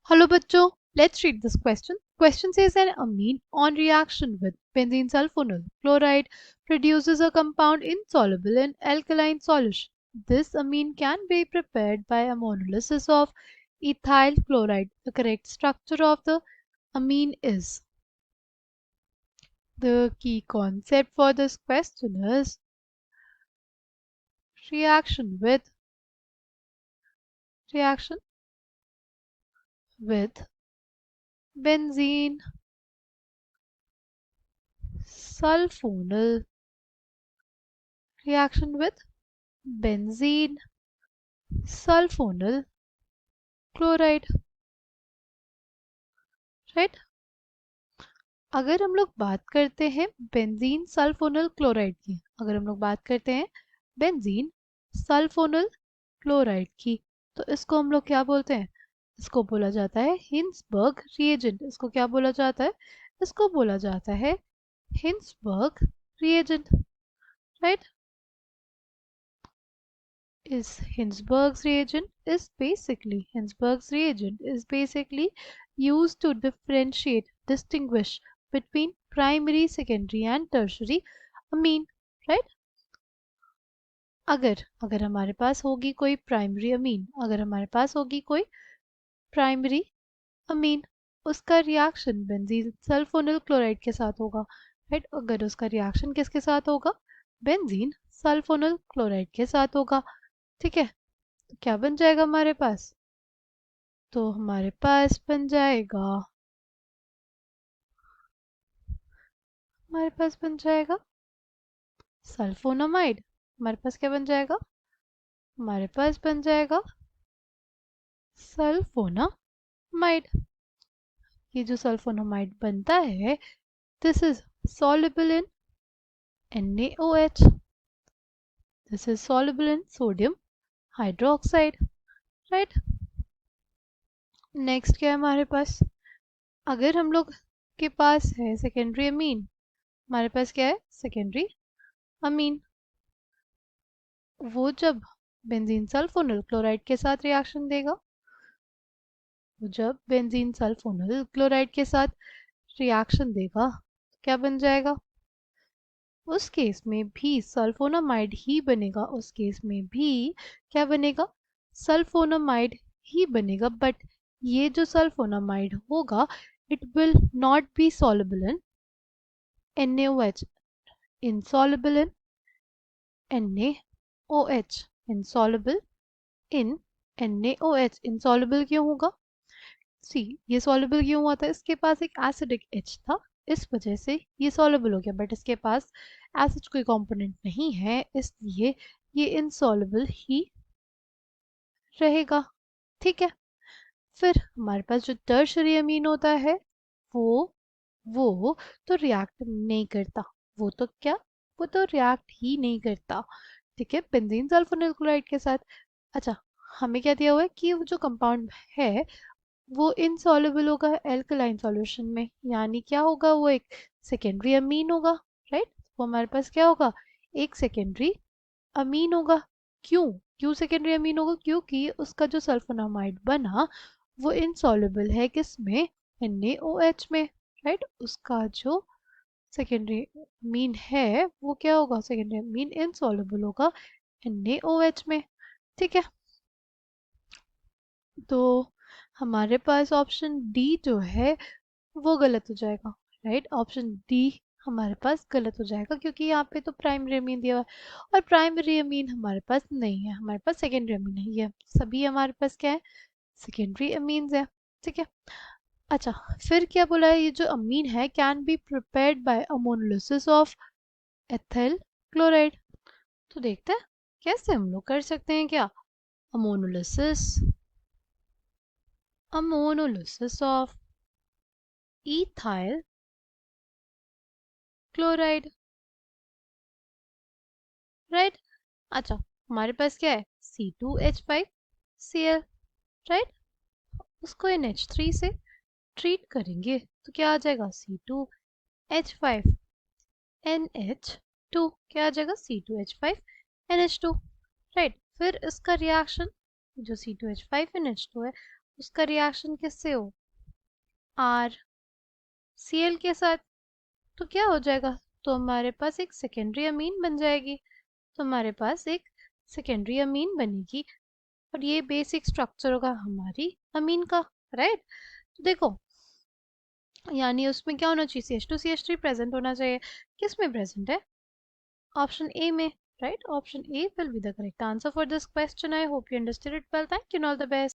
Hello bachcho, let's read this question. Question says an amine on reaction with benzene sulfonyl chloride produces a compound insoluble in alkaline solution. This amine can be prepared by ammonolysis of ethyl chloride. The correct structure of the amine is. The key concept for this question is reaction with reaction with benzene sulfonyl reaction with benzene sulfonyl chloride right. अगर हम लोग बात करते हैं benzene sulphonyl chloride की, अगर हम लोग बात करते हैं बेंजीन सल्फोनल क्लोराइड की, तो इसको हम लोग क्या बोलते हैं? इसको बोला जाता है हिंसबर्ग रिएजेंट। इसको क्या बोला जाता है? इसको बोला जाता है Hinsberg reagent, right. Hinsberg's reagent is basically used to distinguish between primary, secondary and tertiary amine, right? अगर हमारे पास होगी कोई प्राइमरी अमीन, अगर हमारे पास होगी कोई प्राइमरी अमीन, उसका रिएक्शन बेंजीन सल्फोनिल क्लोराइड के साथ होगा, राइट। अगर उसका रिएक्शन किसके साथ होगा? बेंजीन सल्फोनिल क्लोराइड के साथ होगा, ठीक है। तो क्या बन जाएगा हमारे पास? तो हमारे पास बन जाएगा सल्फोनामाइड। हमारे पास क्या बन जाएगा? हमारे पास बन जाएगा सल्फोनामाइड। ये जो सल्फोनामाइड बनता है, this is soluble in NaOH, this is soluble in sodium hydroxide, right. Next क्या है हमारे पास? अगर हम लोग के पास है सेकेंडरी अमीन, हमारे पास क्या है? Secondary amine. वो जब बेंजीन सल्फोनिल क्लोराइड के साथ रिएक्शन देगा, वो जब बेंजीन सल्फोनिल क्लोराइड के साथ रिएक्शन देगा, तो क्या बन जाएगा? उस केस में भी सल्फोनामाइड ही बनेगा, उस केस में भी क्या बनेगा? सल्फोनामाइड ही बनेगा। बट ये जो सल्फोनामाइड होगा, it will not be soluble in NaOH, insoluble in NaOH, insoluble in NaOH। insoluble क्यों होगा? सी, ये soluble क्यों हुआ था? इसके पास एक एसिडिक H था, इस वजह से ये soluble हो गया। बट इसके पास एसिड कोई कंपोनेंट नहीं है, इसलिए ये इनसॉल्युबल ही रहेगा, ठीक है। फिर हमारे पास जो टर्शरी अमीन होता है, वो तो रिएक्ट नहीं करता। वो तो क्या? वो तो रिएक्ट ही नहीं करता, ठीक है, बेंजीन सल्फोनिल क्लोराइड के साथ। अच्छा, हमें क्या दिया हुआ है कि वो जो कंपाउंड है वो इनसॉल्युबल होगा एल्कलाइन सॉल्यूशन में, यानी क्या होगा? वो एक सेकेंडरी अमीन होगा, राइट। वो हमारे पास क्या होगा? एक सेकेंडरी अमीन होगा। क्यों? क्यों सेकेंडरी अमीन होगा? क्योंकि उसका जो सल्फोनामाइड बना वो इनसॉल्युबल है किसमें? NaOH में, राइट। उसका जो सेकेंडरी अमीन है वो क्या होगा? सेकेंडरी अमीन इनसॉल्युबल होगा NaOH में, ठीक है। तो हमारे पास ऑप्शन डी जो है वो गलत हो जाएगा, राइट। ऑप्शन डी हमारे पास गलत हो जाएगा, क्योंकि यहाँ पे तो प्राइमरी अमीन दिया हुआ है और प्राइमरी अमीन हमारे पास नहीं है, हमारे पास सेकेंडरी अमीन है। ये सभी हमारे पास क्या है? सेकेंडरी अमीन्स है, ठीक है। अच्छा, फिर क्या बोला है? ये जो अमीन है can be prepared by ammonolysis of ethyl chloride. तो देखते हैं कैसे हम लोग कर सकते हैं। क्या? Ammonolysis ammonolysis of ethyl chloride, right. अच्छा, हमारे पास क्या है? C2H5Cl, right. उसको NH3 से ट्रीट करेंगे तो क्या आ जाएगा? C2H5NH2, क्या आ जाएगा? C2H5NH2, right. फिर इसका रिएक्शन जो C2H5NH2 है उसका रिएक्शन किससे हो, आर सी एल के साथ, तो क्या हो जाएगा, तो हमारे पास एक सेकेंडरी अमीन बन जाएगी। तो हमारे पास एक सेकेंडरी अमीन बनेगी और ये बेसिक स्ट्रक्चर होगा हमारी अमीन का, राइट। तो देखो, यानी उसमें क्या होना चाहिए, CH2CH3 प्रेजेंट होना चाहिए। किस में प्रेजेंट है, ऑप्शन ए में, right. Option A will be the correct answer for this question. I hope you understood it well, thank you, all the best.